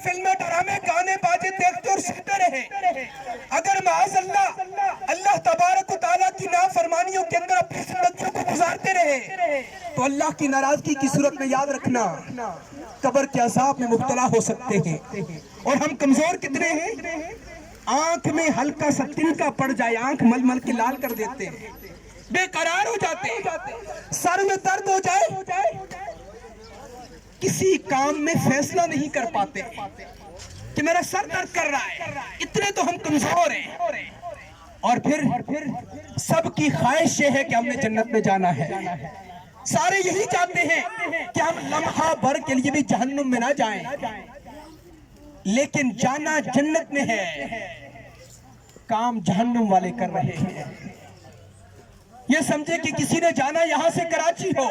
فلمیں ڈرامے گانے باجے دیکھتے اور سنتے رہے، اگر معاذ اللہ تبارک و تعالیٰ کی نافرمانیوں کے اندر اپنی زندگیوں کو گزارتے رہے تو اللہ کی ناراضگی کی صورت میں یاد رکھنا قبر کے عذاب میں مبتلا ہو سکتے ہیں۔ اور ہم کمزور کتنے ہیں؟ آنکھ میں ہلکا سا تنکا پڑ جائے، آنکھ مل مل کے لال کر دیتے ہیں، بے قرار ہو جاتے ہیں، سر میں درد ہو جائے، کسی کام میں فیصلہ نہیں کر پاتے کہ میرا سر درد کر رہا ہے، اتنے تو ہم کمزور ہیں۔ اور پھر سب کی خواہش یہ ہے کہ ہم نے جنت میں جانا ہے، سارے یہی چاہتے ہیں کہ ہم لمحہ بھر کے لیے بھی جہنم میں نہ جائیں، لیکن جانا جنت میں ہے، کام جہنم والے کر رہے ہیں۔ یہ سمجھے کہ کسی نے جانا یہاں سے کراچی ہو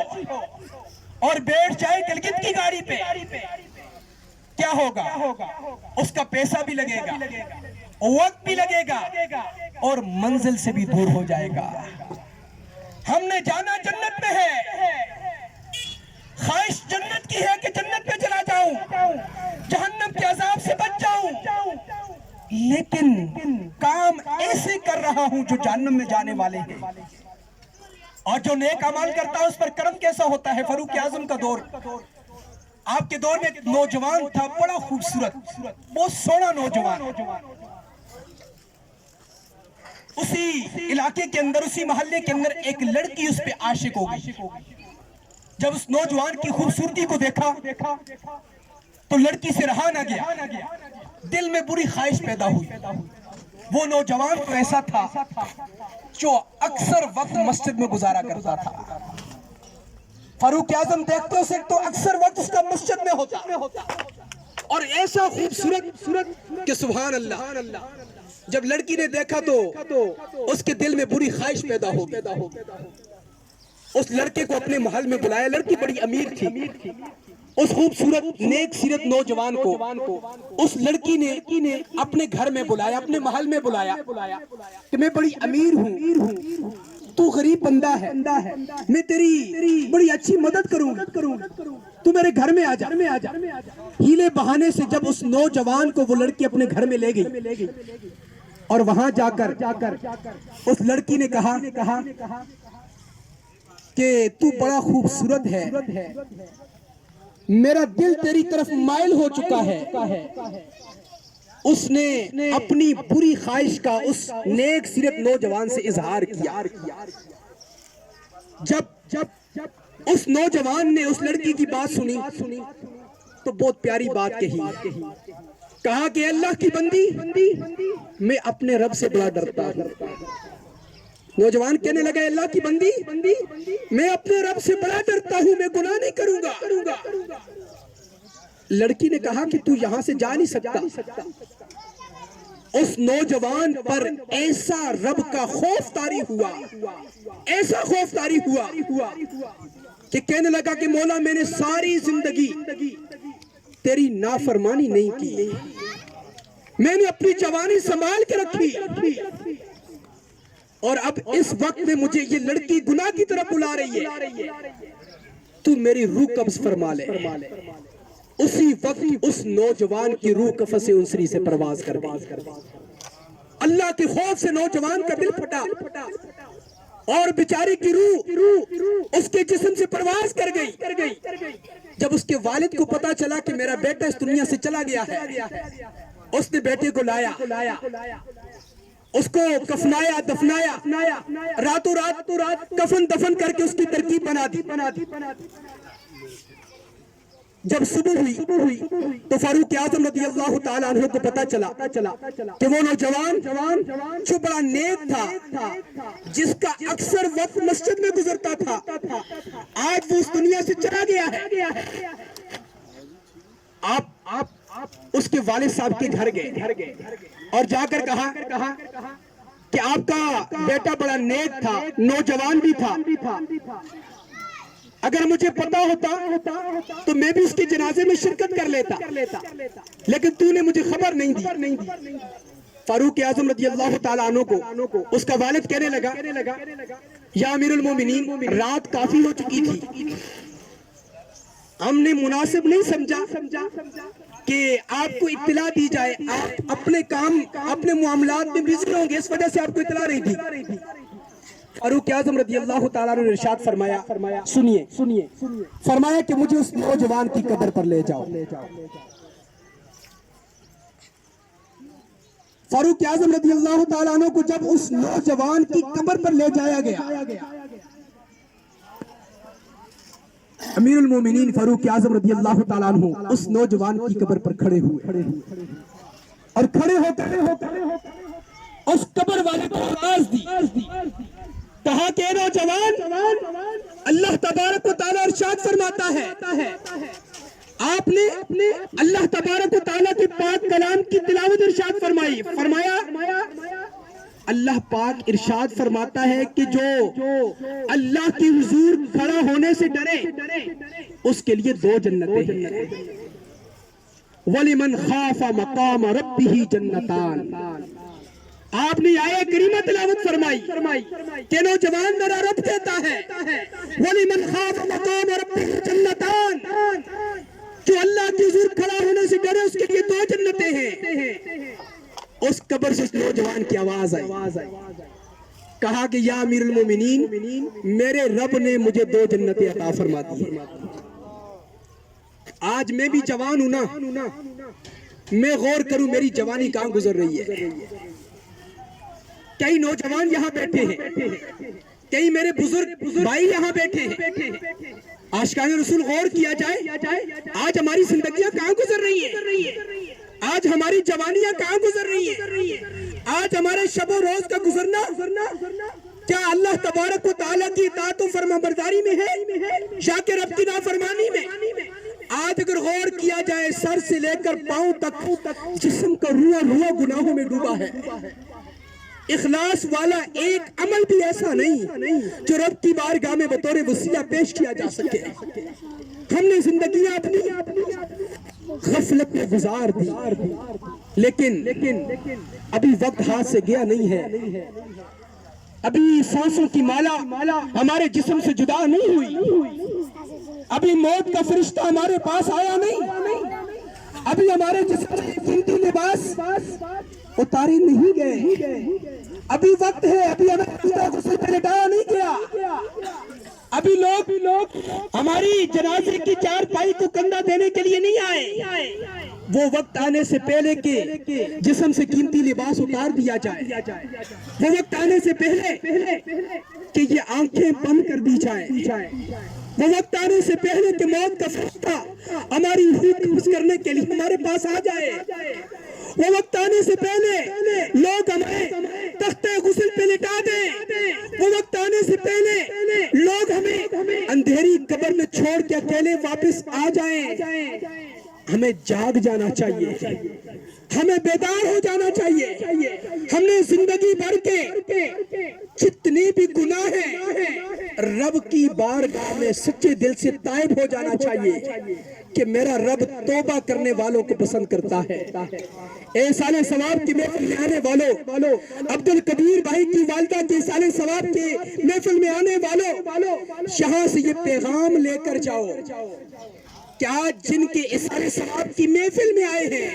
اور بیٹھ جائے گلگت کی گاڑی پہ، کیا ہوگا؟ اس کا پیسہ بھی لگے گا، وقت بھی لگے گا اور منزل سے بھی دور ہو جائے گا۔ ہم نے جانا جنت میں ہے، خواہش جنت کی ہے کہ جنت میں چلا جاؤں، جہنم کے عذاب سے بچ جاؤں، لیکن کام ایسے کر رہا ہوں جو جہنم میں جانے والے ہیں۔ اور جو نیک عمل کرتا ہے اس پر کرم کیسا ہوتا ہے؟ فاروق اعظم کا دور، آپ کے دور میں ایک نوجوان تھا، بڑا خوبصورت، بہت سونا نوجوان، اسی علاقے کے اندر، اسی محلے کے اندر ایک لڑکی اس پہ عاشق ہو گئی۔ جب اس نوجوان کی خوبصورتی کو دیکھا تو لڑکی سے رہا نہ گیا، دل میں بری خواہش پیدا ہوئی۔ وہ نوجوان تو ایسا تھا جو اکثر وقت مسجد میں گزارا کرتا تھا۔ فاروق اعظم دیکھتے اسے تو اکثر وقت اس کا مسجد میں ہوتا، اور ایسا خوبصورت کہ سبحان اللہ، جب لڑکی نے دیکھا تو اس کے دل میں بری خواہش پیدا ہو گئی۔ اس لڑکے کو اپنے محل میں بلایا، لڑکی بڑی امیر تھی، اس خوبصورت نیک سیرت نوجوان کو اس لڑکی نے اپنے گھر میں بلایا، اپنے محل میں بلایا کہ میں بڑی امیر ہوں، تو غریب بندہ ہے، میں تیری بڑی اچھی مدد کروں گا، تو میرے گھر میں آ جا۔ ہیلے بہانے سے جب اس نوجوان کو وہ لڑکی اپنے گھر میں لے گئی اور وہاں جا کر اس لڑکی نے کہا کہ تو بڑا خوبصورت ہے، میرا دل تیری طرف مائل ہو چکا ہے۔ اس نے اپنی بری خواہش کا اس نیک سیرت نوجوان سے اظہار کیا۔ جب اس نوجوان نے اس لڑکی کی بات سنی تو بہت پیاری بات کہی، کہا کہ اللہ کی بندی، میں اپنے رب سے بڑا ڈرتا ہوں۔ نوجوان کہنے لگا، اللہ کی بندی، میں اپنے رب سے بڑا ڈرتا ہوں، میں گناہ نہیں کروں گا۔ لڑکی نے کہا کہ تو یہاں سے جا نہیں سکتا۔ اس نوجوان پر ایسا رب کا خوف طاری ہوا، ایسا خوف طاری ہوا کہ کہنے لگا کہ مولا، میں نے ساری زندگی تیری نافرمانی نہیں کی، میں نے اپنی جوانی سنبھال کے رکھی، اور اب اس وقت میں مجھے یہ لڑکی گناہ کی طرف بلا رہی ہے، تو میری روح قبض فرما لے۔ اسی وقت اس نوجوان کی روح قفس انسری سے پرواز کر گئی۔ اللہ کے خوف سے نوجوان کا دل پھٹا اور بیچاری کی روح اس کے جسم سے پرواز کر گئی۔ جب اس کے والد کو پتا چلا کہ میرا بیٹا اس دنیا سے چلا گیا ہے، اس نے بیٹے کو لایا، اس کو کفنایا، دفنایا، راتوں رات کفن دفن کر کے اس کی ترکیب بنا دی۔ جب صبح ہوئی تو فاروق اعظم رضی اللہ تعالیٰ عنہ کو پتا چلا کہ وہ نوجوان جو بڑا نیک تھا، جس کا اکثر وقت مسجد میں گزرتا تھا، آج وہ اس دنیا سے چلا گیا ہے۔ آپ اس کے والد صاحب کے گھر گئے اور جا کر کہا کہ آپ کا بیٹا بڑا نیک تھا، نوجوان بھی تھا، اگر مجھے پتا ہوتا تو میں بھی اس کے جنازے میں شرکت کر لیتا، لیکن تو نے مجھے خبر نہیں دی۔ فاروق اعظم رضی اللہ تعالیٰ عنہ کو اس کا والد کہنے لگا، یا امیر المومنین، رات کافی ہو چکی تھی، ہم نے مناسب نہیں سمجھا کہ آپ کو اطلاع دی جائے، آپ اپنے کام اپنے معاملات میں بزی ہوں گے، اس وجہ سے آپ کو اطلاع نہیں دی۔ فاروق اعظم رضی اللہ تعالیٰ نے ارشاد فرمایا، سنیے، فرمایا کہ مجھے اس نوجوان کی قبر پر لے جاؤ۔ فاروق اعظم رضی اللہ تعالیٰ عنہ کو جب اس نوجوان کی قبر پر لے جایا گیا، امیر المومنین فاروق اعظم رضی اللہ تعالیٰ عنہ اس نوجوان کی قبر پر کھڑے ہوئے، اور کھڑے ہو کر اس قبر والے کو آواز دی، کہا کہ اے نوجوان، اللہ تبارک و تعالیٰ ارشاد فرماتا ہے، آپ نے اللہ تبارک و تعالیٰ کے پاک کلام کی تلاوت ارشاد فرمائی، فرمایا اللہ پاک ارشاد فرماتا ہے کہ جو اللہ کی حضور کھڑا ہونے سے ڈرے اس کے لیے 2 جنتیں ہیں، وَلِمَنْ خَافَ مَقَامَ رَبِّهِ جَنَّتَانِ۔ آپ نے آیہ کریمہ تلاوت فرمائی کہ نوجوان میرا رب کہتا ہے وَلِمَنْ خَافَ مَقَامَ رَبِّهِ جَنَّتَانِ، جو اللہ کی حضور کھڑا ہونے سے ڈرے اس کے لیے 2 جنتیں ہیں۔ اس قبر سے اس نوجوان کی آواز آئی، کہا کہ یا امیر المومنین، میرے رب نے مجھے 2 جنتیں عطا فرما دی ہیں۔ آج میں بھی جوان ہوں نا، میں غور کروں میری جوانی کہاں گزر رہی ہے۔ کئی نوجوان یہاں بیٹھے ہیں، کئی میرے بزرگ بھائی یہاں بیٹھے ہیں، عاشقان رسول غور کیا جائے، آج ہماری زندگیاں کہاں گزر رہی ہیں، آج ہماری جوانیاں کہاں گزر رہی ہیں، آج ہمارے شب و روز کا گزرنا کیا اللہ تبارک و تعالیٰ کی اطاعت و فرما برداری میں ہے، شاہ کے رب کی نافرمانی میں؟ آج اگر غور کیا جائے، سر سے لے کر پاؤں تک جسم کا روح گناہوں میں ڈوبا ہے۔ اخلاص والا ایک عمل بھی ایسا نہیں جو رب کی بارگاہ میں بطور وسیلہ پیش کیا جا سکے۔ ہم نے زندگیاں اپنی غفلت میں گزار دی، لیکن ابھی وقت ہاتھ سے گیا نہیں ہے، ابھی سانسوں کی مالا ہمارے جسم سے جدا نہیں ہوئی، ابھی موت کا فرشتہ ہمارے پاس آیا نہیں، ابھی ہمارے جسم سے قیمتی لباس اتارے نہیں گئے، ابھی وقت ہے، ابھی ہمیں غسل پہ لٹایا نہیں گیا، ابھی لوگ ہماری جنازے کی 4 پائی کو کندھا دینے کے لیے نہیں آئے۔ وہ وقت آنے سے پہلے کہ جسم سے قیمتی لباس اتار دیا جائے، وہ وقت آنے سے پہلے کہ یہ آنکھیں بند کر دی جائیں، وہ وقت آنے سے پہلے کہ موت کا فرشتہ ہماری روح قبض کرنے کے لیے ہمارے پاس آ جائے، وہ وقت آنے سے پہلے لوگ ہمیں تخت غسل پہ لٹا دیں، وہ وقت آنے سے پہلے لوگ ہمیں اندھیری قبر میں چھوڑ کے اکیلے واپس آ جائیں۔ ہمیں جاگ جانا چاہیے، ہمیں بیدار ہو جانا چاہیے، ہم نے زندگی بھر کے جتنی بھی گناہ ہیں رب کی بارگاہ میں سچے دل سے تائب ہو جانا چاہیے کہ میرا رب توبہ کرنے والوں کو پسند کرتا ہے۔ احسان ثواب کی محفل میں آنے والوں، عبدالقدیر بھائی کی والدہ کے احسان ثواب کے محفل میں آنے والوں، یہاں سے یہ پیغام لے کر جاؤ کہ آج جن کے احسان ثواب کی محفل میں آئے ہیں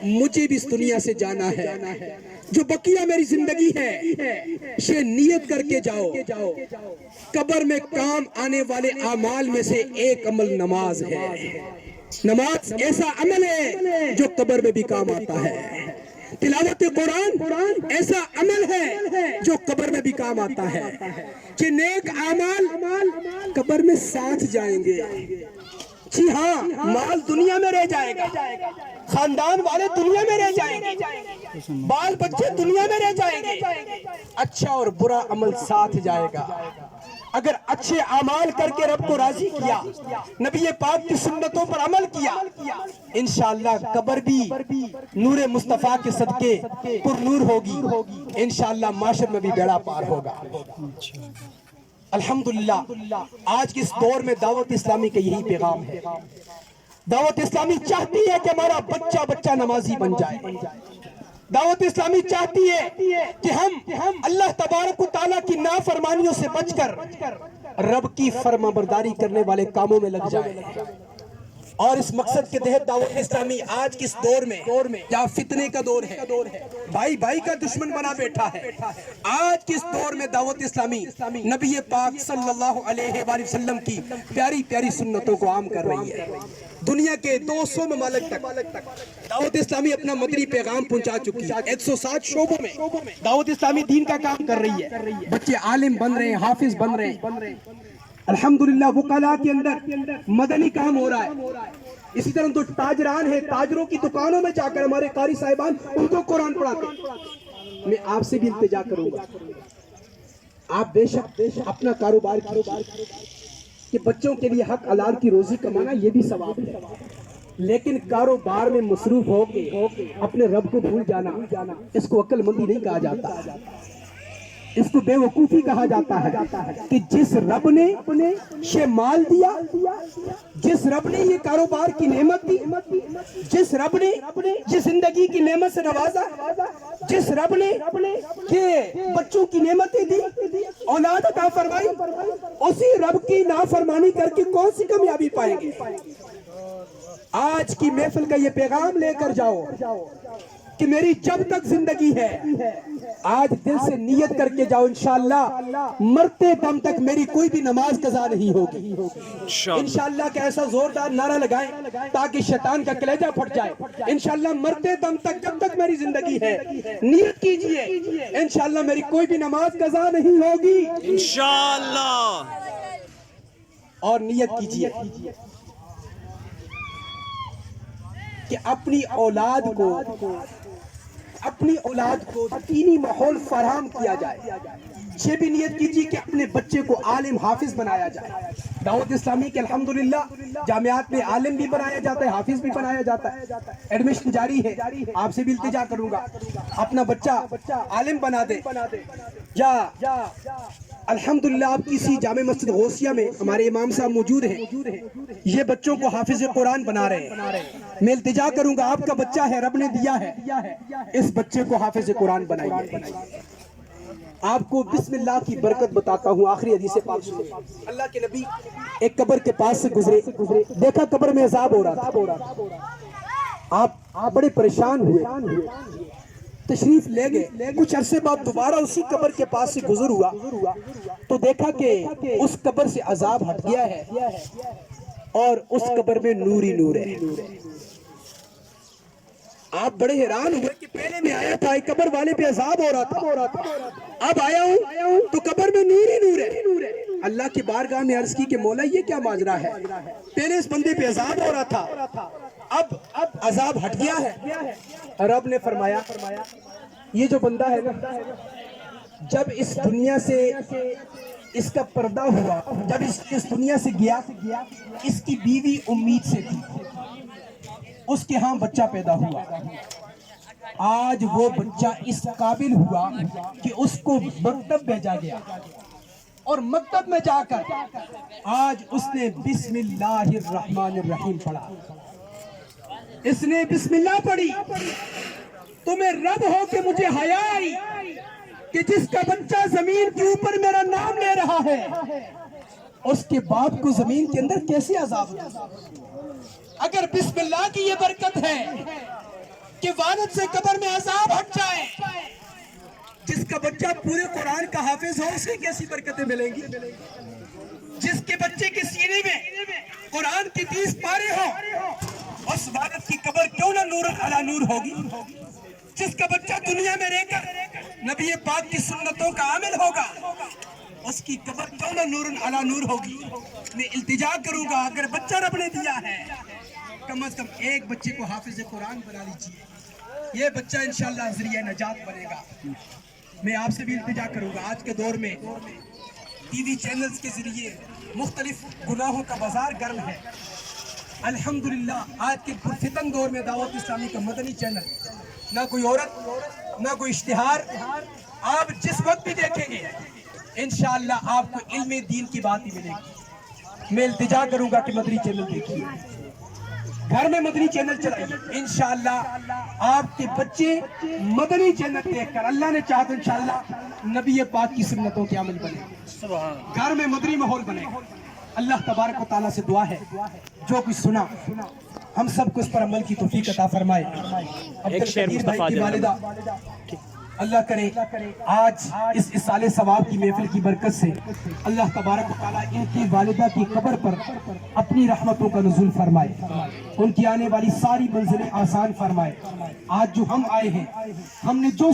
مجھے بھی اس دنیا سے جانا ہے، جو بقیہ میری زندگی ہے یہ نیت کر کے جاؤ۔ قبر میں کام آنے والے اعمال میں سے ایک عمل نماز ہے، نماز ایسا عمل ہے جو قبر میں بھی کام آتا ہے، تلاوت قرآن ایسا عمل ہے جو قبر میں بھی کام آتا ہے، کہ نیک اعمال قبر میں ساتھ جائیں گے۔ جی ہاں، مال دنیا میں رہ جائے گا، خاندان والے دنیا میں رہ جائیں گے، بال بچے دنیا میں رہ جائیں گے، اچھا اور برا عمل ساتھ جائے گا۔ اگر اچھے اعمال کر کے رب کو راضی کیا، نبی پاک کی سنتوں پر عمل کیا، انشاءاللہ قبر بھی نور مصطفیٰ کے صدقے پر نور ہوگی، انشاءاللہ معاشر میں بھی بیڑا پار ہوگا۔ الحمدللہ آج کے اس دور میں دعوت اسلامی کا یہی پیغام ہے۔ دعوت اسلامی چاہتی ہے کہ ہمارا بچہ نمازی بن جائے، دعوت اسلامی چاہتی ہے کہ ہم اللہ تبارک و تعالیٰ کی نافرمانیوں سے بچ کر رب کی فرما برداری کرنے والے کاموں میں لگ جائیں، اور اس مقصد کے تحت دعوت اسلامی آج کس دور میں کیا فتنے کا دور ہے، بھائی بھائی کا دشمن بنا بیٹھا ہے، آج کس دور میں دعوت اسلامی نبی پاک صلی اللہ علیہ وآلہ وسلم کی پیاری پیاری سنتوں کو عام کر رہی ہے۔ دنیا کے 200 ممالک تک دعوت اسلامی اپنا مدنی پیغام پہنچا چکی ہے۔ 160 شعبوں میں دعوت اسلامی دین کا کام کر رہی ہے، بچے عالم بن رہے ہیں، حافظ بن رہے ہیں، الحمدللہ وکلاء کے اندر مدنی کام ہو رہا ہے۔ اسی طرح تو تاجران ہیں، تاجروں کی دکانوں میں جا کر ہمارے قاری صاحبان ان کو قرآن پڑھاتے ہیں۔ میں آپ سے بھی التجا کروں گا، آپ بے شک اپنا کاروبار کیجئے کہ بچوں کے لیے حق حلال کی روزی کمانا یہ بھی ثواب ہے، لیکن کاروبار میں مصروف ہو کے اپنے رب کو بھول جانا، اس کو عقل مندی نہیں کہا جاتا، اس کو بے وقوفی کہا جاتا ہے کہ جس رب نے یہ مال دیا، جس رب نے یہ کاروبار کی نعمت دی، جس رب نے یہ زندگی کی نعمت سے نوازا، جس رب نے یہ بچوں کی نعمتیں دی، اولاد عطا فرمائی، اسی رب کی نافرمانی کر کے کون سی کامیابی پائیں گے؟ آج کی محفل کا یہ پیغام لے کر جاؤ کہ میری جب تک زندگی ہے، آج دل سے نیت کر کے جاؤ، انشاءاللہ مرتے دم تک میری کوئی بھی نماز قضا نہیں ہوگی۔ انشاءاللہ کہ ایسا زوردار نعرہ لگائیں تاکہ شیطان کا کلیجہ پھٹ جائے۔ انشاءاللہ مرتے دم تک جب تک میری زندگی ہے نیت کیجئے، انشاءاللہ میری کوئی بھی نماز قضا نہیں ہوگی انشاءاللہ، اور نیت کیجئے کہ اپنی اولاد کو دینی ماحول فراہم کیا جائے۔ یہ بھی نیت کیجیے کہ اپنے بچے کو عالم حافظ بنایا جائے۔ دعوت اسلامی کے الحمدللہ جامعات میں عالم بھی بنایا جاتا ہے، حافظ بھی بنایا جاتا ہے، ایڈمیشن جاری ہے۔ آپ سے بھی التجا کروں گا اپنا بچہ عالم بنا دے، یا الحمدللہ آپ کسی جامع مسجد غوثیہ میں ہمارے امام صاحب موجود ہیں، یہ بچوں کو حافظ قرآن بنا رہے ہیں۔ میں التجا کروں گا، آپ کا بچہ ہے، رب نے دیا ہے، اس بچے کو حافظ قرآن بنائیے۔ آپ کو بسم اللہ کی برکت بتاتا ہوں، آخری حدیث پاک سنیں۔ اللہ کے نبی ایک قبر کے پاس سے گزرے، دیکھا قبر میں عذاب ہو رہا تھا، آپ بڑے پریشان ہوئے، تشریف لے گئے۔ کچھ عرصے بعد دوبارہ اسی قبر کے پاس سے گزر ہوا تو دیکھا کہ اس قبر سے عذاب ہٹ گیا ہے اور اس قبر میں نور ہی نور ہے۔ آپ بڑے حیران ہوئے کہ پہلے میں آیا تھا ایک قبر والے پہ عذاب ہو رہا تھا، اب آیا ہوں تو قبر میں نور ہی نور ہے۔ اللہ کی بارگاہ میں عرض کی کہ مولا یہ کیا ماجرا ہے، پہلے اس بندے پہ عذاب ہو رہا تھا، اب عذاب ہٹ گیا ہے۔ رب نے فرمایا یہ جو بندہ ہے نا، جب اس دنیا سے اس کا پردہ ہوا، جب اس دنیا سے گیا، اس کی بیوی امید سے تھی، اس کے ہاں بچہ پیدا ہوا، آج وہ بچہ اس قابل ہوا کہ اس کو مکتب بھیجا گیا، اور مکتب میں جا کر آج اس نے بسم اللہ الرحمن الرحیم پڑھا، اس نے بسم اللہ پڑھی۔ تمہیں رب ہو کہ مجھے حیا آئی کہ جس کا بچہ زمین کے اوپر میرا نام لے رہا ہے، اس کے باپ کو زمین کے اندر کیسے عذاب ہوگا؟ اگر بسم اللہ کی یہ برکت ہے کہ والد سے قبر میں عذاب ہٹ جائے، جس کا بچہ پورے قرآن کا حافظ ہو اسے کیسی برکتیں ملیں گی؟ جس کے بچے کے سینے میں قرآن کی 30 پارے ہوں، اس والد کی قبر کیوں نہ نور علی نور ہوگی؟ جس کا بچہ دنیا میں رہ کر نبی پاک کی سنتوں کا عامل ہوگا، اس کی قبر کیوں نہ نور علی نور ہوگی؟ میں التجا کروں گا، اگر بچہ رب نے دیا ہے کم از کم ایک بچے کو حافظ قرآن بنا لیجیے، یہ بچہ انشاءاللہ ذریعہ نجات بنے گا۔ میں آپ سے بھی التجا کروں گا، آج کے دور میں ٹی وی چینلز کے ذریعے مختلف گناہوں کا بازار گرم ہے، الحمدللہ آج کے پرفتن دور میں دعوت اسلامی کا مدنی چینل، نہ کوئی عورت نہ کوئی اشتہار، آپ جس وقت بھی دیکھیں گے انشاءاللہ آپ کو علم دین کی بات ہی ملے گی۔ میں التجا کروں گا کہ مدنی چینل دیکھیے، گھر میں مدنی چینل چلائیے، انشاءاللہ آپ کے بچے مدنی چینل دیکھ کر اللہ نے چاہا تو انشاءاللہ نبی پاک کی سنتوں کے عمل بنے، گھر میں مدنی ماحول بنے، اللہ تبارک و تعالیٰ سے دعا ہے جو کچھ سنا ہم سب کو اس پر عمل کی توفیق عطا فرمائے. عبدالقدیر بھائی کی والدہ اللہ کرے آج اس اصالِ ثواب کی محفل کی برکت سے اللہ تبارک و تعالیٰ ان کی والدہ کی قبر پر اپنی رحمتوں کا نزول فرمائے, ان کی آنے والی ساری منزلیں آسان فرمائے. آج جو ہم آئے ہیں ہم نے جو